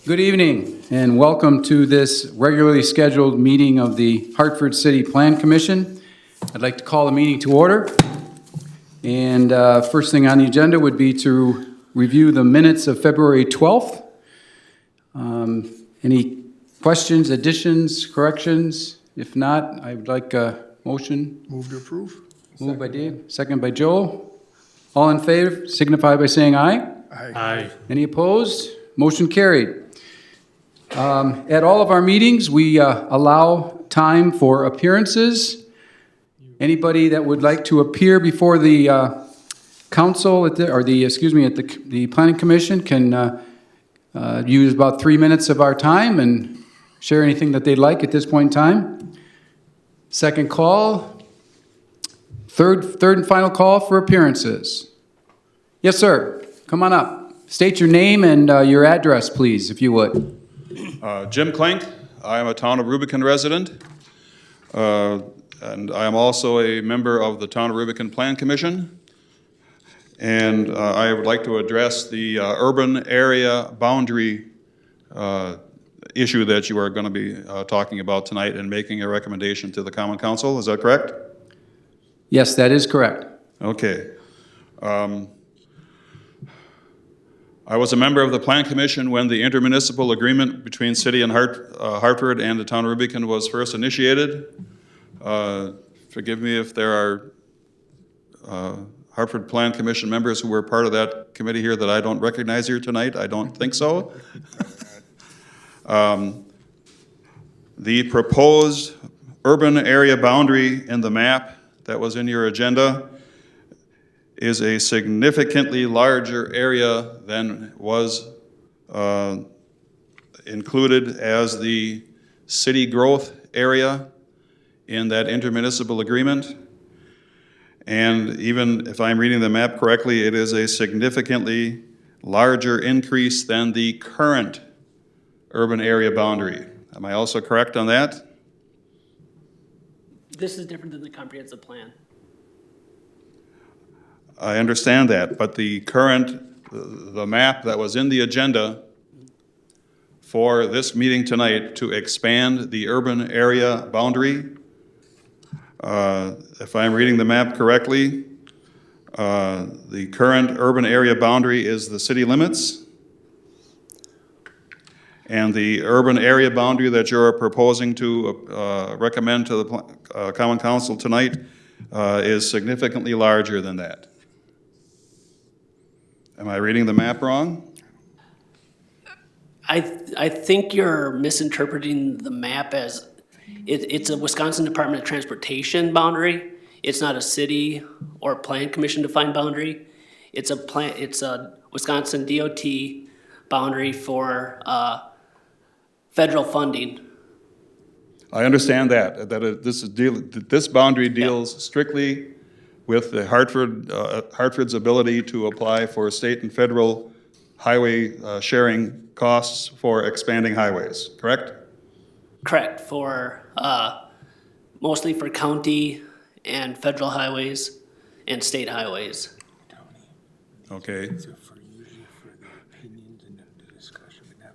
Good evening and welcome to this regularly scheduled meeting of the Hartford City Plan Commission. I'd like to call the meeting to order. And first thing on the agenda would be to review the minutes of February 12th. Any questions, additions, corrections? If not, I would like a motion. Move to approve. Moved by Dave, second by Joel. All in favor, signify by saying aye. Aye. Any opposed? Motion carried. At all of our meetings, we allow time for appearances. Anybody that would like to appear before the council at the Planning Commission can use about 3 minutes of our time and share anything that they'd like at this point in time. Second call, third and final call for appearances. Yes, sir. Come on up. State your name and your address, please, if you would. Jim Clank. I am a Town of Rubicon resident, and I am also a member of the Town of Rubicon Plan Commission. And I would like to address the urban area boundary issue that you are going to be talking about tonight and making a recommendation to the Common Council. Is that correct? Yes, that is correct. Okay. I was a member of the Plan Commission when the intermunicipal agreement between City and Hartford and the Town of Rubicon was first initiated. Forgive me if there are Hartford Plan Commission members who were part of that committee here that I don't recognize here tonight. I don't think so. The proposed urban area boundary in the map that was in your agenda is a significantly larger area than was included as the city growth area in that intermunicipal agreement. And even if I'm reading the map correctly, it is a significantly larger increase than the current urban area boundary. Am I also correct on that? This is different than the comprehensive plan. I understand that, but the map that was in the agenda for this meeting tonight to expand the urban area boundary, if I'm reading the map correctly, the current urban area boundary is the city limits, and the urban area boundary that you're proposing to recommend to the Common Council tonight is significantly larger than that. Am I reading the map wrong? I think you're misinterpreting the map as, it's a Wisconsin Department of Transportation boundary. It's not a city or plan commission defined boundary. It's a Wisconsin DOT boundary for federal funding. I understand that this boundary deals strictly with the Hartford's ability to apply for state and federal highway sharing costs for expanding highways, correct? Correct, for mostly for county and federal highways and state highways. Okay.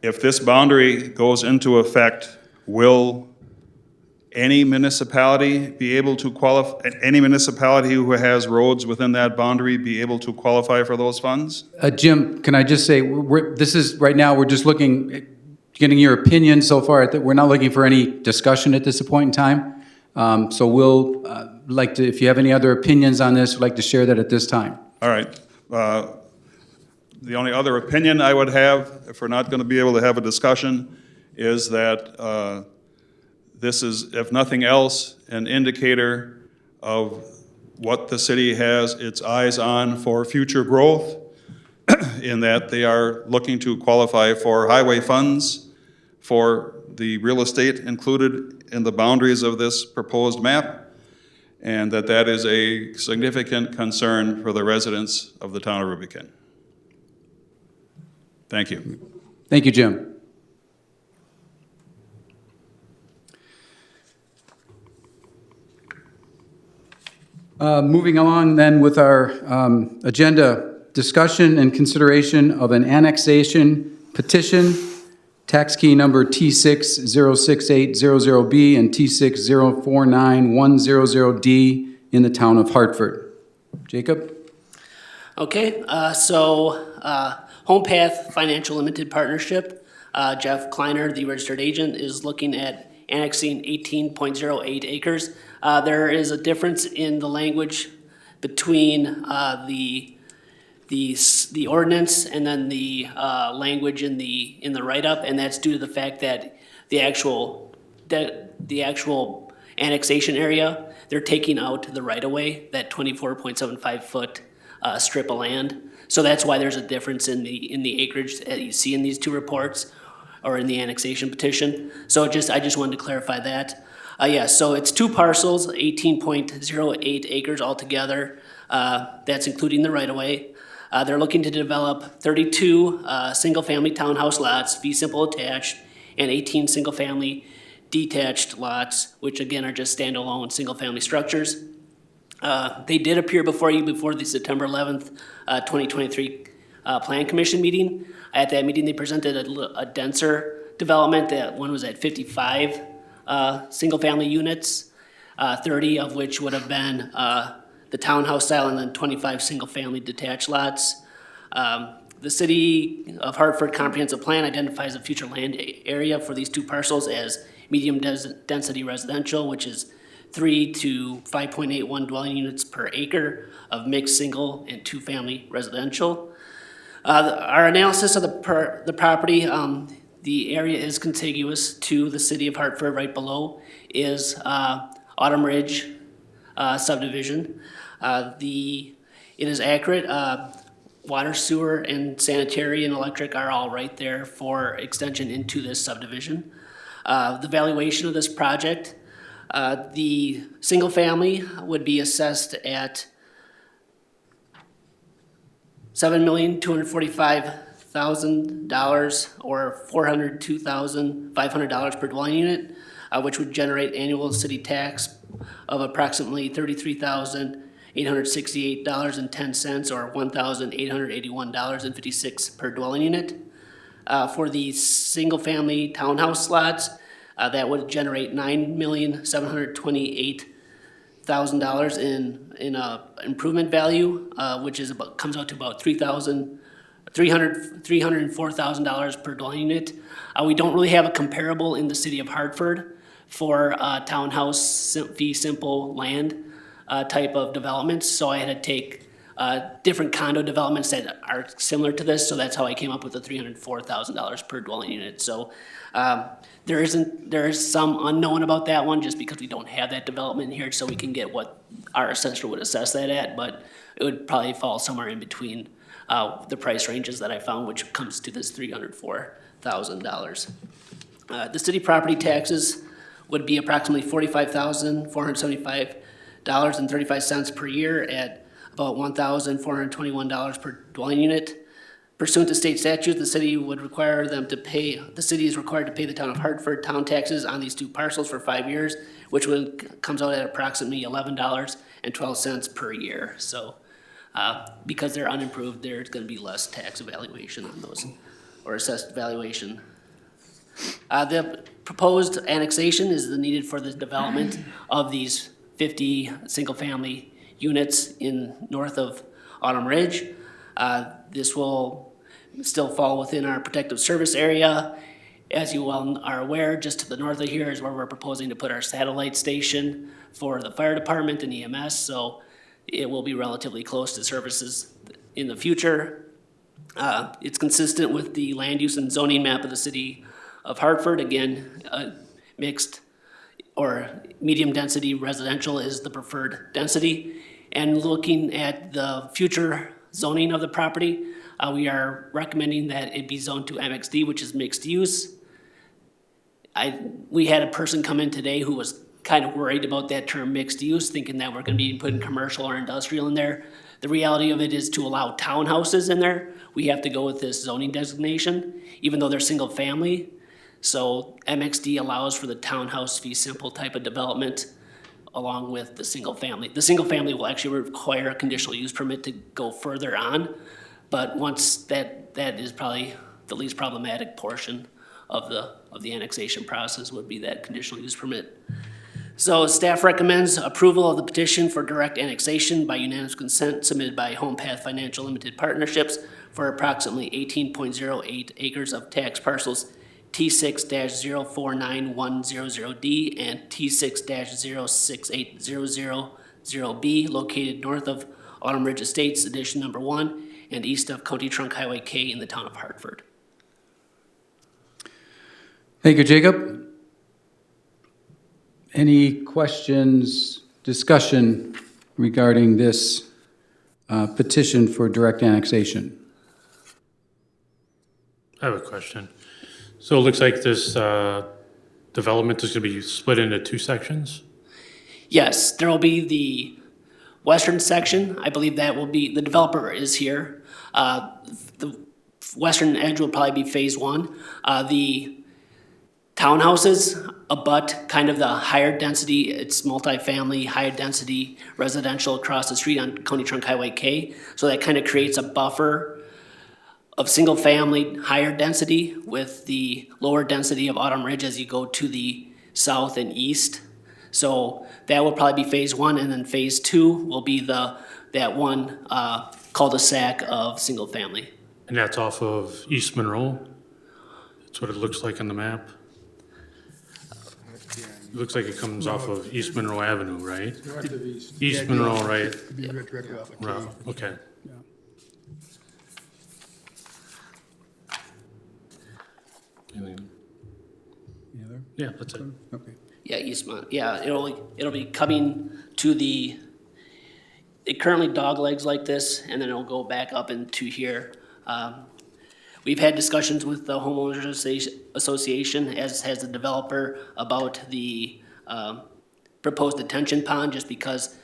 If this boundary goes into effect, will any municipality be able to qualify, any municipality who has roads within that boundary be able to qualify for those funds? Jim, can I just say, this is, right now, we're just looking, getting your opinion so far. We're not looking for any discussion at this point in time. So we'll like to, if you have any other opinions on this, we'd like to share that at this time. All right. The only other opinion I would have, if we're not going to be able to have a discussion, is that this is, if nothing else, an indicator of what the city has its eyes on for future growth, in that they are looking to qualify for highway funds for the real estate included in the boundaries of this proposed map, and that is a significant concern for the residents of the town of Rubicon. Thank you. Thank you, Jim. Moving along then with our agenda, discussion and consideration of an annexation petition tax key number T606800B and T6049100D in the town of Hartford. Jacob? Okay, Home Path Financial Limited Partnership, Jeff Kleiner, the registered agent, is looking at annexing 18.08 acres. There is a difference in the language between the ordinance and then the language in the write-up, and that's due to the fact that the actual annexation area, they're taking out the right-of-way, that 24.75 foot strip of land. So that's why there's a difference in the acreage that you see in these two reports or in the annexation petition. So I just wanted to clarify that. So it's two parcels, 18.08 acres altogether. That's including the right-of-way. They're looking to develop 32 single-family townhouse lots, fee simple attached, and 18 single-family detached lots, which again are just standalone single-family structures. They did appear before you before the September 11th, 2023 Plan Commission meeting. At that meeting, they presented a denser development. That one was at 55 single-family units, 30 of which would have been the townhouse style, and then 25 single-family detached lots. The City of Hartford Comprehensive Plan identifies a future land area for these two parcels as medium density residential, which is 3 to 5.81 dwelling units per acre of mixed single and two-family residential. Our analysis of the property, the area is contiguous to the City of Hartford. Right below is Autumn Ridge subdivision. It is accurate. Water, sewer, and sanitary and electric are all right there for extension into this subdivision. The valuation of this project, the single family would be assessed at $7,245,000 or $402,500 per dwelling unit, which would generate annual city tax of approximately $33,868.10 or $1,881.56 per dwelling unit. For the single-family townhouse lots, that would generate $9,728,000 in improvement value, which comes out to about $304,000 per dwelling unit. We don't really have a comparable in the City of Hartford for townhouse fee simple land type of developments, so I had to take different condo developments that are similar to this, so that's how I came up with the $304,000 per dwelling unit. So there is some unknown about that one just because we don't have that development here, so we can get what our assessor would assess that at, but it would probably fall somewhere in between the price ranges that I found, which comes to this $304,000. The city property taxes would be approximately $45,475.35 per year at about $1,421 per dwelling unit. Pursuant to state statute, the city is required to pay the town of Hartford town taxes on these two parcels for 5 years, which comes out at approximately $11.12 per year. So because they're unimproved, there's going to be less tax evaluation on those, or assessed valuation. The proposed annexation is needed for the development of these 50 single-family units north of Autumn Ridge. This will still fall within our protective service area. As you well are aware, just to the north of here is where we're proposing to put our satellite station for the fire department and EMS, so it will be relatively close to services in the future. It's consistent with the land use and zoning map of the City of Hartford. Again, mixed or medium density residential is the preferred density. And looking at the future zoning of the property, we are recommending that it be zoned to MXD, which is mixed use. We had a person come in today who was kind of worried about that term mixed use, thinking that we're going to be putting commercial or industrial in there. The reality of it is to allow townhouses in there, we have to go with this zoning designation, even though they're single family. So MXD allows for the townhouse fee simple type of development along with the single family. The single family will actually require a conditional use permit to go further on, but once that is probably the least problematic portion of the annexation process would be that conditional use permit. So staff recommends approval of the petition for direct annexation by unanimous consent submitted by Home Path Financial Limited Partnerships for approximately 18.08 acres of tax parcels T6-049100D and T6-068000B located north of Autumn Ridge Estates, Edition Number 1, and east of County Trunk Highway K in the town of Hartford. Thank you, Jacob. Any questions, discussion regarding this petition for direct annexation? I have a question. So it looks like this development is going to be split into two sections? Yes, there will be the western section. I believe that will be, the developer is here. The western edge will probably be phase one. The townhouses abut kind of the higher density, it's multifamily, higher density residential across the street on County Trunk Highway K. So that kind of creates a buffer of single family, higher density with the lower density of Autumn Ridge as you go to the south and east. So that will probably be phase one, and then phase two will be that one cul-de-sac of single family. And that's off of East Monroe? That's what it looks like on the map? It looks like it comes off of East Monroe Avenue, right? North of east. East Monroe, right? It'd be directly off of K. Right, okay. Anything? Any other? Yeah, that's it. Okay. Yeah, Eastmont, yeah, it'll be coming to it currently dog legs like this, and then it'll go back up into here. We've had discussions with the homeowners association, as has the developer, about the proposed detention pond, just because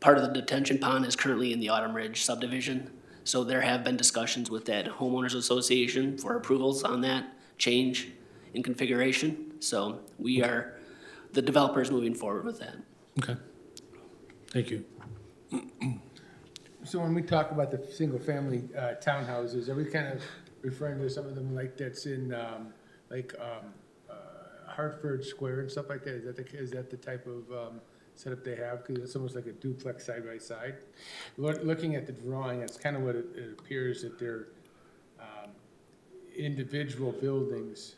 part of the detention pond is currently in the Autumn Ridge subdivision. So there have been discussions with that homeowners association for approvals on that change in configuration. So the developer is moving forward with that. Okay. Thank you. So when we talk about the single-family townhouses, are we kind of referring to some of them like that's in, Hartford Square and stuff like that? Is that the type of setup they have? Because it's almost like a duplex side by side. Looking at the drawing, it's kind of what it appears that they're individual buildings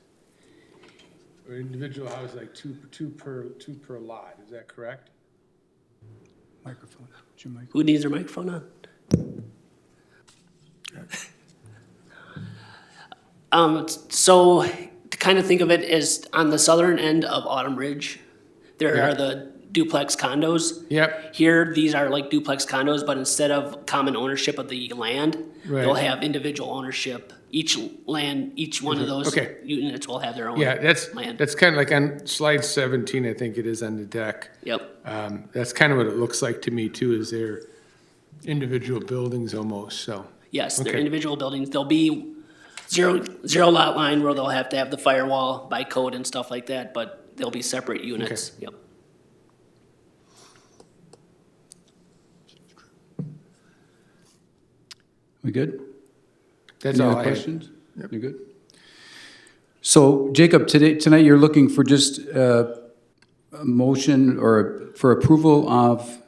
or individual houses, like two per lot. Is that correct? Microphone. What's your mic? Who needs their microphone on? So to kind of think of it as on the southern end of Autumn Ridge, there Yeah. are the duplex condos. Yep. Here, these are like duplex condos, but instead of common ownership of the land, they'll Right. have individual ownership. Each one of those Okay. units will have their own Yeah, land. that's kind of like on slide 17, I think it is on the deck. Yep, That's kind of what it looks like to me too, is they're individual buildings almost, so. yes, they're Okay. individual buildings. There'll be zero lot line where they'll have to have the firewall by code and stuff like that, but they'll be separate units. Yep. We good? That's Any all other I have. questions? You good? So Jacob, tonight you're looking for just a motion or for approval of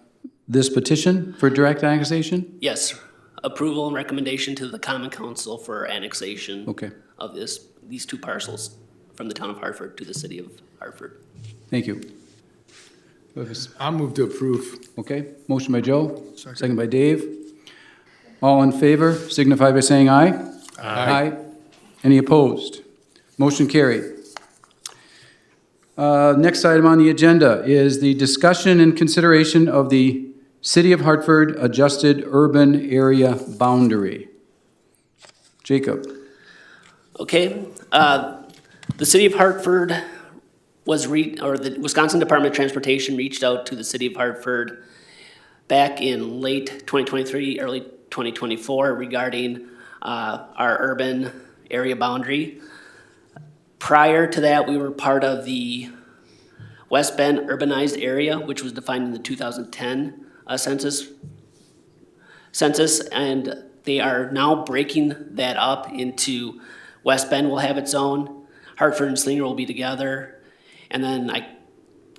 this petition for direct annexation? Yes, approval and recommendation to the common council for annexation Okay, of these two parcels from the town of Hartford to the city of Hartford. thank you. I'll move to approve. Okay, motion by Joe, second by Dave. All in favor, signify by saying aye. Aye. Any opposed? Motion carried. Next item on the agenda is the discussion and consideration of the City of Hartford Adjusted Urban Area Boundary. Jacob. Okay, the city of Hartford the Wisconsin Department of Transportation reached out to the city of Hartford back in late 2023, early 2024 regarding our urban area boundary. Prior to that, we were part of the West Bend urbanized area, which was defined in the 2010 census, and they are now breaking that up into West Bend will have its own, Hartford and Slinger will be together. And then I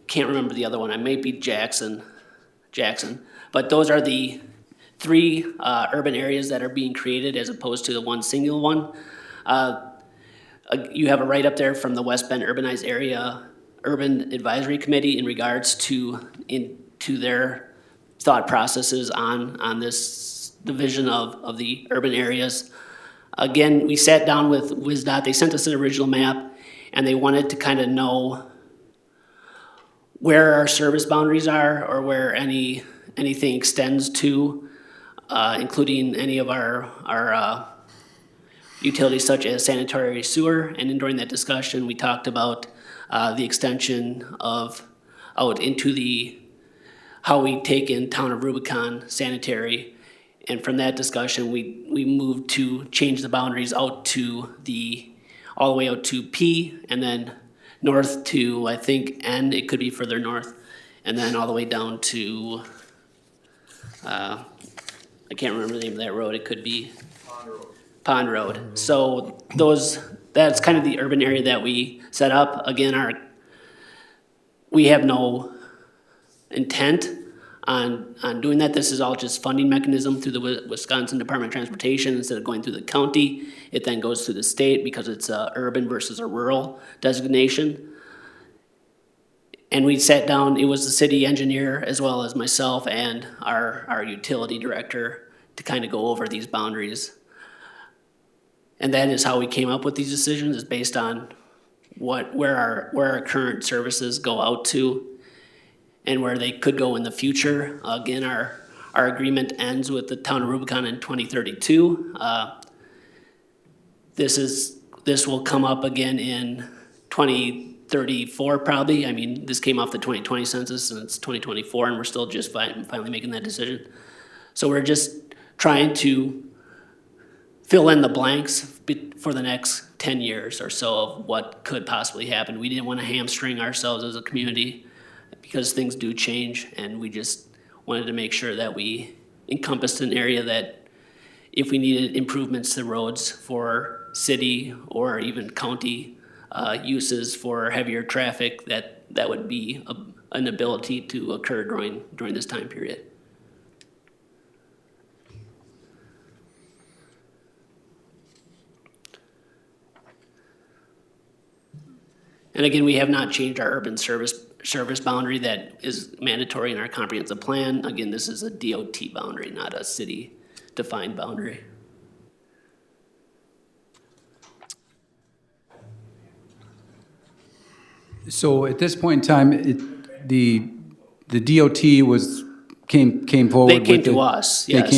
can't remember the other one. I may be Jackson. But those are the three urban areas that are being created as opposed to the one single one. You have a write-up there from the West Bend Urbanized Area Urban Advisory Committee in regards to their thought processes on this division of the urban areas. Again, we sat down with WisDOT. They sent us an original map, and they wanted to kind of know where our service boundaries are or where anything extends to, including any of our utilities such as sanitary sewer. And then during that discussion, we talked about the extension of out into how we take in town of Rubicon sanitary. And from that discussion, we moved to change the boundaries out to all the way out to P, and then north to, I think, N, it could be further north, and then all the way down to, I can't remember the name of that road, it could be Pond Road. So that's kind of the urban area that we set up. Again, we have no intent on doing that. This is all just funding mechanism through the Wisconsin Department of Transportation. Instead of going through the county, it then goes through the state because it's a urban versus a rural designation. And we sat down, it was the city engineer as well as myself and our utility director to kind of go over these boundaries. And that is how we came up with these decisions, is based on where our current services go out to and where they could go in the future. Again, our agreement ends with the town of Rubicon in 2032. This will come up again in 2034 probably. I mean, this came off the 2020 census and it's 2024 and we're still just finally making that decision. So we're just trying to fill in the blanks for the next 10 years or so of what could possibly happen. We didn't want to hamstring ourselves as a community because things do change, and we just wanted to make sure that we encompassed an area that if we needed improvements to roads for city or even county uses for heavier traffic, that would be an ability to occur during this time period. And again, we have not changed our urban service boundary that is mandatory in our comprehensive plan. Again, this is a DOT boundary, not a city-defined boundary. So at this point in time, the DOT came forward They with came to us, yes. They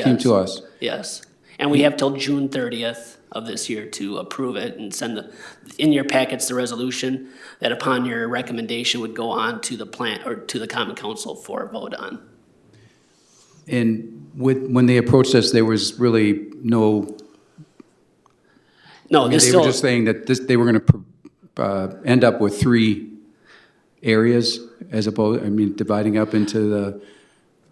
came to us. Yes, and we have till June 30th of this year to approve it and send in your packets the resolution that upon your recommendation would go on to the plant or to the common council for a vote on. And when they approached us, there was really no, No, I mean, this they still, were just saying that they were going to end up with 3 areas as opposed, I mean, dividing up into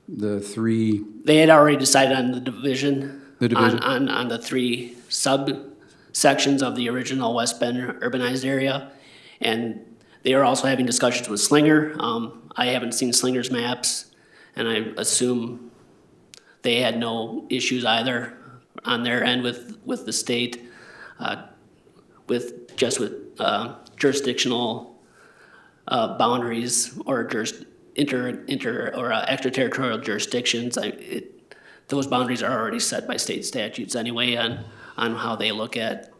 the 3. they had already decided on the division. The division. On the 3 subsections of the original West Bend urbanized area. And they are also having discussions with Slinger. I haven't seen Slinger's maps, and I assume they had no issues either on their end with the state, with jurisdictional boundaries or extraterritorial jurisdictions. Those boundaries are already set by state statutes anyway on how they look at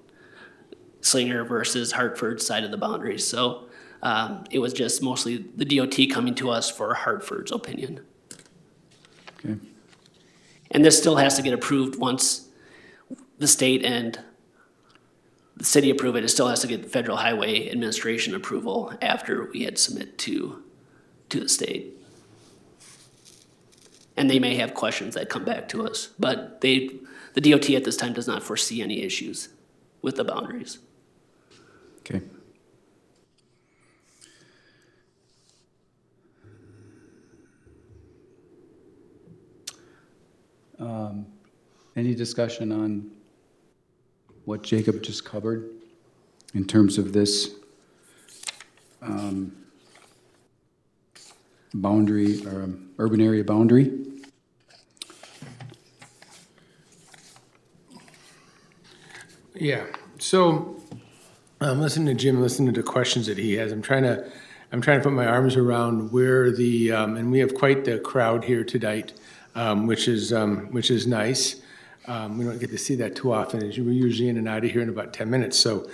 Slinger versus Hartford side of the boundaries. So it was just mostly the DOT coming to us for Hartford's opinion. Okay. And this still has to get approved once the state and the city approve it. It still has to get Federal Highway Administration approval after we had submit to the state. And they may have questions that come back to us, but the DOT at this time does not foresee any issues with the boundaries. Okay. Any discussion on what Jacob just covered? in terms of this boundary, or urban area boundary. Yeah, so I'm listening to Jim, listening to the questions that he has. I'm trying to put my arms around where the, and we have quite the crowd here tonight, which is nice. We don't get to see that too often, as we're usually in and out of here in about 10 minutes. So,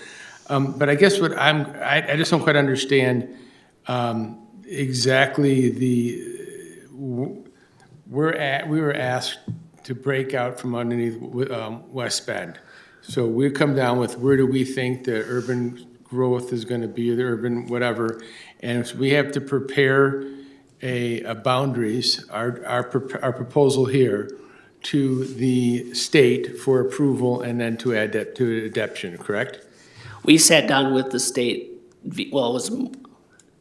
but I guess what I just don't quite understand exactly we were asked to break out from underneath West Bend. So we come down with where do we think the urban growth is going to be, the urban whatever, and if we have to prepare a boundaries, our proposal here to the state for approval and then to adoption, correct? We sat down with the state, well, it was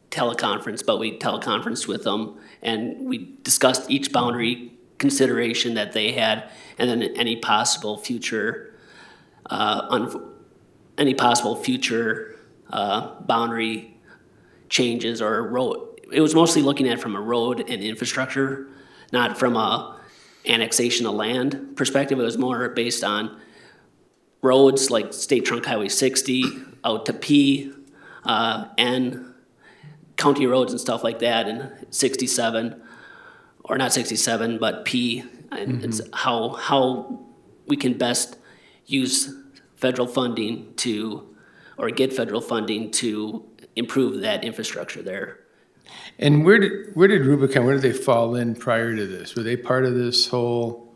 teleconference, but we teleconferenced with them, and we discussed each boundary consideration that they had, and then any possible future boundary changes or road. It was mostly looking at from a road and infrastructure, not from a annexation of land perspective. It was more based on roads like State Trunk Highway 60 out to P, and county roads and stuff like that, and 67, or not 67, but P, and it's how we can best use federal funding or get federal funding to improve that infrastructure there. And where did Rubicon, where did they fall in prior to this? Were they part of this whole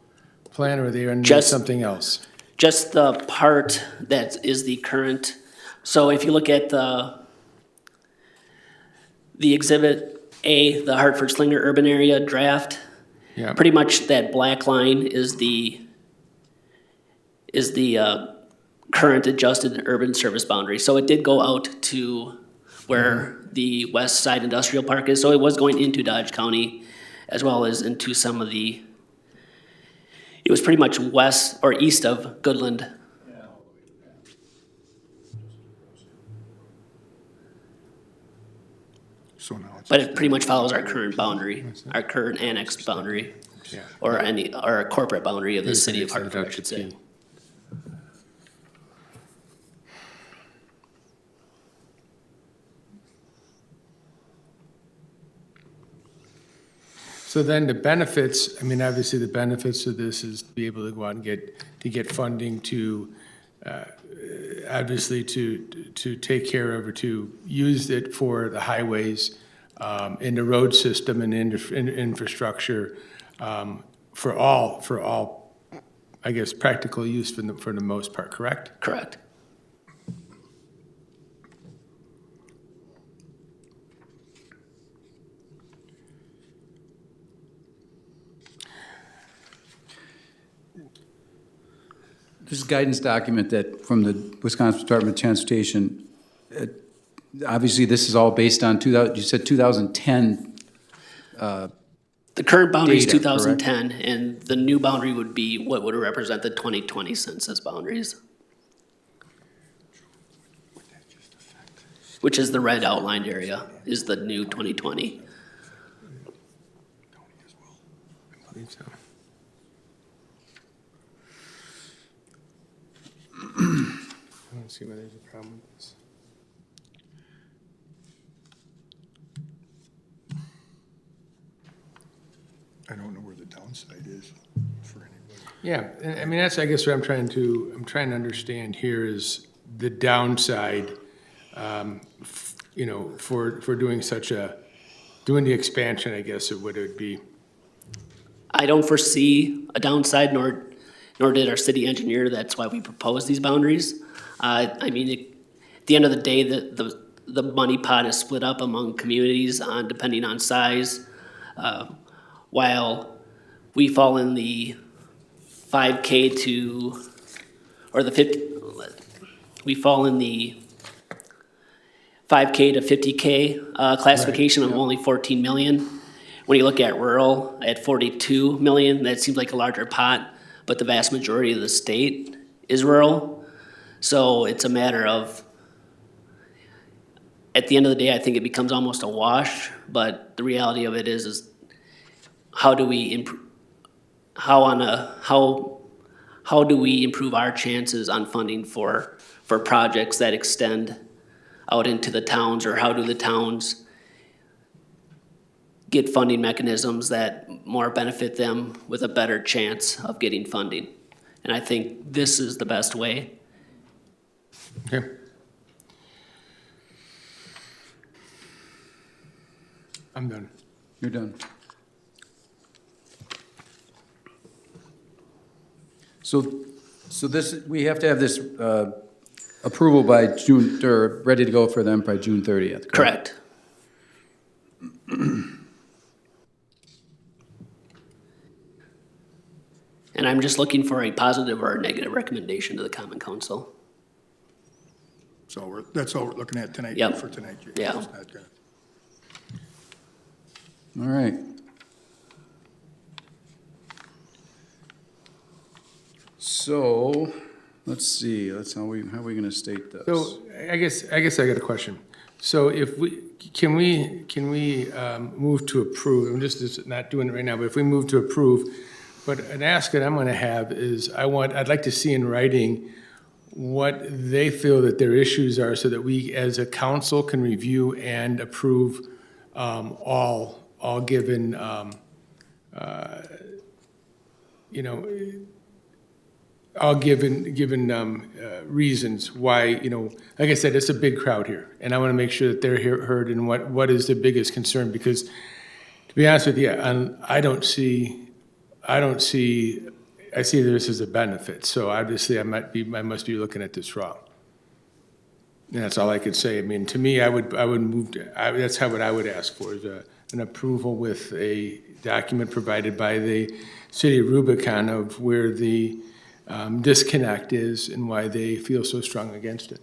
plan, or were they under Just- something else? Just the part that is the current, so if you look at the Exhibit A, the Hartford Slinger Urban Area Draft, Yeah. pretty much that black line is the current adjusted urban service boundary. So it did go out to where the West Side Industrial Park is, so it was going into Dodge County as well as into some of the, it was pretty much west or east of Goodland. But it pretty much follows our current boundary, our current annexed boundary, Yeah. or a corporate boundary of the city of Hartford, I should say. So then the benefits, I mean, obviously the benefits of this is to be able to go out and get funding to, obviously to take care of or to use it for the highways, in the road system and infrastructure, for all, I guess, practical use for the most part, correct? Correct. This is a guidance document that, from the Wisconsin Department of Transportation. Obviously, this is all based on you said 2010. The current boundary is Data, 2010, and the new boundary would be what would represent the 2020 census boundaries, which is the red outlined area, is the new 2020. I believe so. I don't see why there's a problem with this. I don't know where the downside is for anybody. Yeah, and I mean, that's, I guess, what I'm trying to understand here is the downside, for doing doing the expansion, I guess, of what it would be. I don't foresee a downside, nor did our city engineer. That's why we proposed these boundaries. I mean, at the end of the day, the money pot is split up among communities depending on size. While we fall in the 5K to, or the 50, we fall in the 5K to 50K classification of only 14 million. When you look at rural at 42 million, that seems like a larger pot, but the vast majority of the state is rural. So it's a matter of at the end of the day, I think it becomes almost a wash, but the reality of it is how do we improve, how do we improve our chances on funding for projects that extend out into the towns, or how do the towns get funding mechanisms that more benefit them with a better chance of getting funding? And I think this is the best way. Okay. I'm done. You're done. So this, we have to have this approval by June, or ready to go for them by June 30th, correct? Correct. And I'm just looking for a positive or a negative recommendation to the Common Council. So that's all we're looking at tonight, Yep. for tonight, Jay. Yeah. It's not gonna- All right. So, let's see, how are we gonna state this? So I guess I got a question. So if can we move to approve, I'm just not doing it right now, but if we move to approve, but an ask that I'm gonna have is I'd like to see in writing what they feel that their issues are so that we as a council can review and approve all given, all given reasons why, like I said, it's a big crowd here. And I want to make sure that they're heard and what is the biggest concern, because to be honest with you, I see this as a benefit. So obviously I must be looking at this wrong. And that's all I could say. I mean, to me, I would move that's what I would ask for, is an approval with a document provided by the city of Rubicon of where the disconnect is and why they feel so strong against it.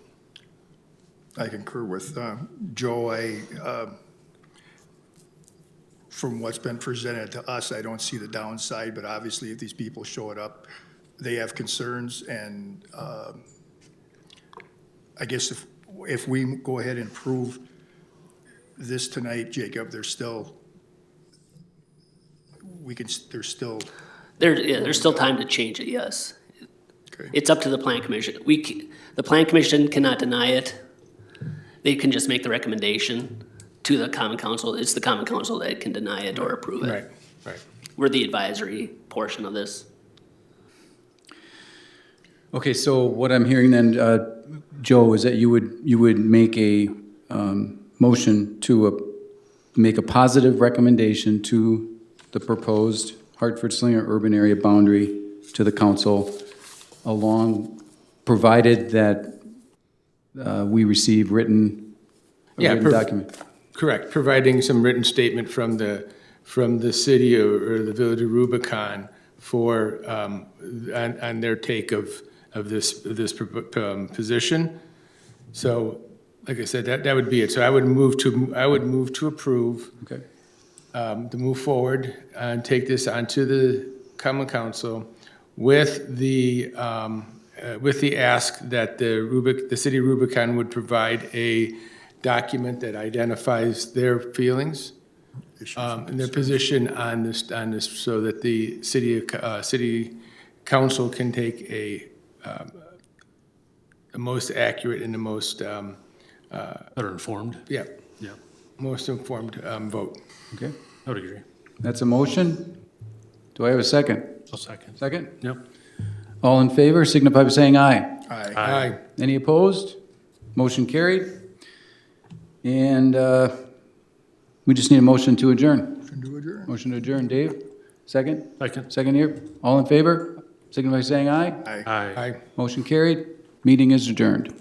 I concur with Joe. From what's been presented to us, I don't see the downside, but obviously if these people show it up, they have concerns, and I guess if we go ahead and approve this tonight, Jacob, there's still There's still time to change it, yes. Okay. It's up to the Plan Commission. The Plan Commission cannot deny it. They can just make the recommendation to the Common Council. It's the Common Council that can deny it or approve it. Right. We're the advisory portion of this. Okay, so what I'm hearing then, Joe, is that you would make a motion to make a positive recommendation to the proposed Hartford-Slinger urban area boundary to the council, provided that we receive a written document. Correct, providing some written statement from the city or the village of Rubicon for, on their take of this position. So, like I said, that would be it. So I would move to approve, Okay. to move forward and take this onto the Common Council with the ask that the city of Rubicon would provide a document that identifies their feelings and their position on this, so that the city council can take the most accurate and the most, Better informed. yeah, Yeah, most informed vote. Okay, I would agree. that's a motion. Do I have a second? I'll second. Second? Yep. All in favor, signify by saying aye. Aye. Aye. Any opposed? Motion carried. And we just need a motion to adjourn. Motion to adjourn. Motion to adjourn, Dave? Second? Second. Second here. All in favor, signify by saying aye. Aye. Aye. Aye. Motion carried. Meeting is adjourned.